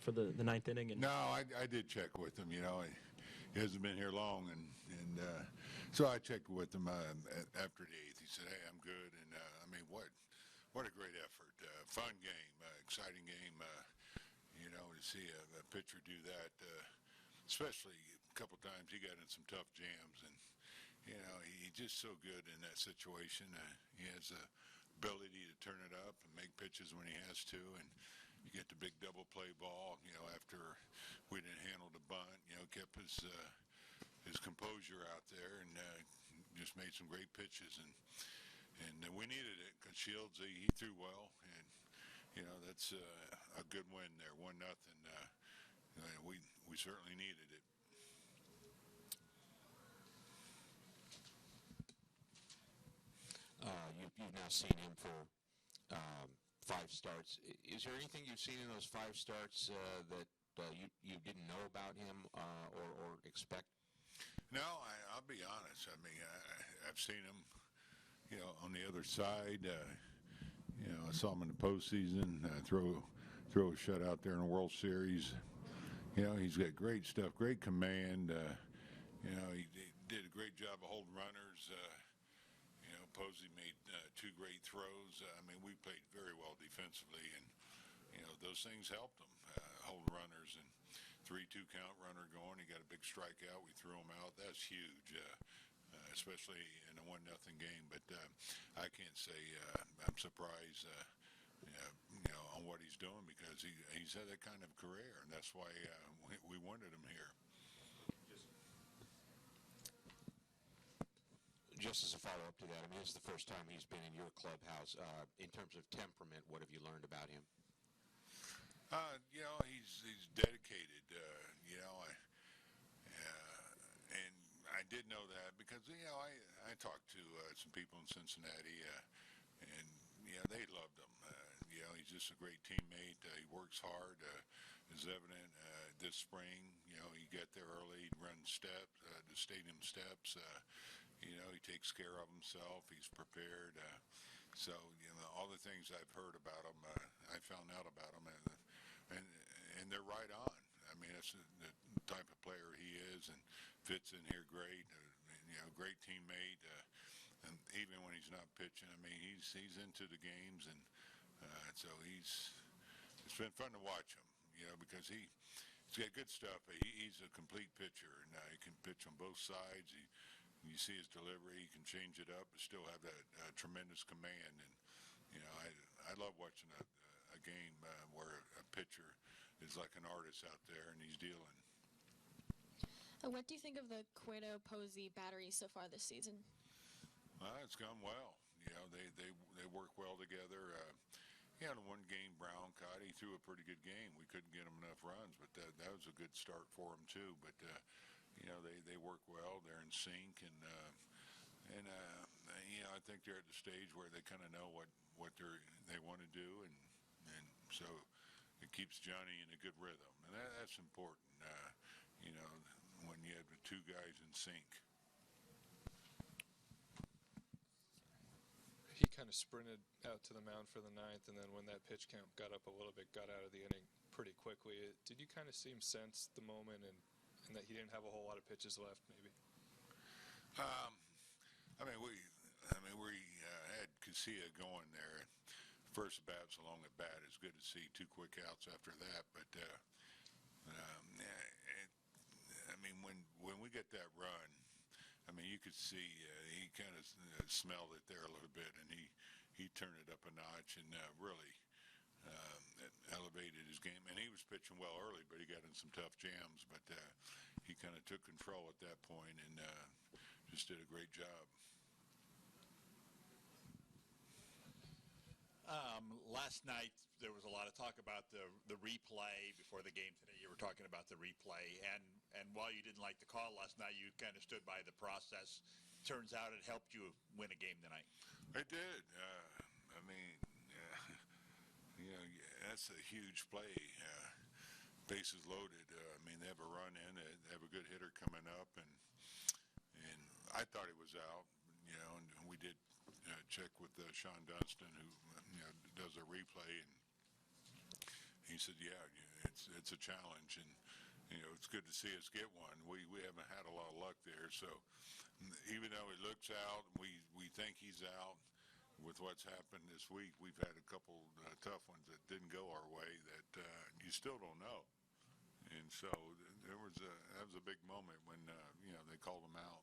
for the ninth inning? And No, I did check with him. He hasn't been here long, and so I checked with him after the eighth. He said, "Hey, I'm good." And I mean, what a great effort! Fun game, exciting game. To see a pitcher do that, especially a couple times he got in some tough jams, and he's just so good in that situation. He has the ability to turn it up and make pitches when he has to, and you get the big double play ball. After we didn't handle the bunt, kept his composure out there and just made some great pitches, and we needed it because Shields he threw well, and that's a good win there, 1-0. We certainly needed it. You've now seen him for 5 starts. Is there anything you've seen in those 5 starts that you didn't know about him or expect? No, I'll be honest. I mean, I've seen him, on the other side. I saw him in the postseason throw a shutout there in the World Series. He's got great stuff, great command. He did a great job of holding runners. Posey made 2 great throws. I mean, we played very well defensively, and those things helped him hold runners and 3-2 count runner going. He got a big strikeout. We threw him out. That's huge, especially in a 1-0 game. But I can't say I'm surprised, on what he's doing because he's had that kind of career, and that's why we wanted him here. Just as a follow-up to that, I mean, this is the first time he's been in your clubhouse. In terms of temperament, what have you learned about him? He's dedicated. And I did know that because I talked to some people in Cincinnati, and they loved him. He's just a great teammate. He works hard. Is evident this spring. He got there early, run steps, the stadium steps. He takes care of himself. He's prepared. So all the things I've heard about him, I found out about him, and they're right on. I mean, that's the type of player he is, and fits in here great. Great teammate. And even when he's not pitching, I mean, he's into the games, and so it's been fun to watch him. Because he's got good stuff. He's a complete pitcher, and he can pitch on both sides. You see his delivery, he can change it up, but still have that tremendous command. And I love watching a game where a pitcher is like an artist out there, and he's dealing. What do you think of the Cueto-Posey battery so far this season? It's gone well. They work well together. The one game Brown caught, he threw a pretty good game. We couldn't get him enough runs, but that was a good start for him too. But they work well. They're in sync, and I think they're at the stage where they kind of know what they want to do, and so it keeps Johnny in a good rhythm, and that's important. When you have the 2 guys in sync. He kind of sprinted out to the mound for the 9th, and then when that pitch count got up a little bit, got out of the inning pretty quickly. Did you kind of see him sense the moment and that he didn't have a whole lot of pitches left, maybe? We had Casilla going there. First bats along at bat. It's good to see 2 quick outs after that. But when we get that run, you could see he kind of smelled it there a little bit, and he turned it up a notch and really elevated his game. And he was pitching well early, but he got in some tough jams. But he kind of took control at that point and just did a great job. Last night there was a lot of talk about the replay before the game today. You were talking about the replay, and while you didn't like the call last night, you kind of stood by the process. Turns out it helped you win a game tonight. It did. That's a huge play. Bases loaded. They have a run in. They have a good hitter coming up, and I thought he was out. And we did check with Sean Dunston, who does a replay, and he said, it's a challenge, and it's good to see us get one. We haven't had a lot of luck there, so even though it looks out, we think he's out. With what's happened this week, we've had a couple tough ones that didn't go our way that you still don't know. And so that was a big moment when they called him out.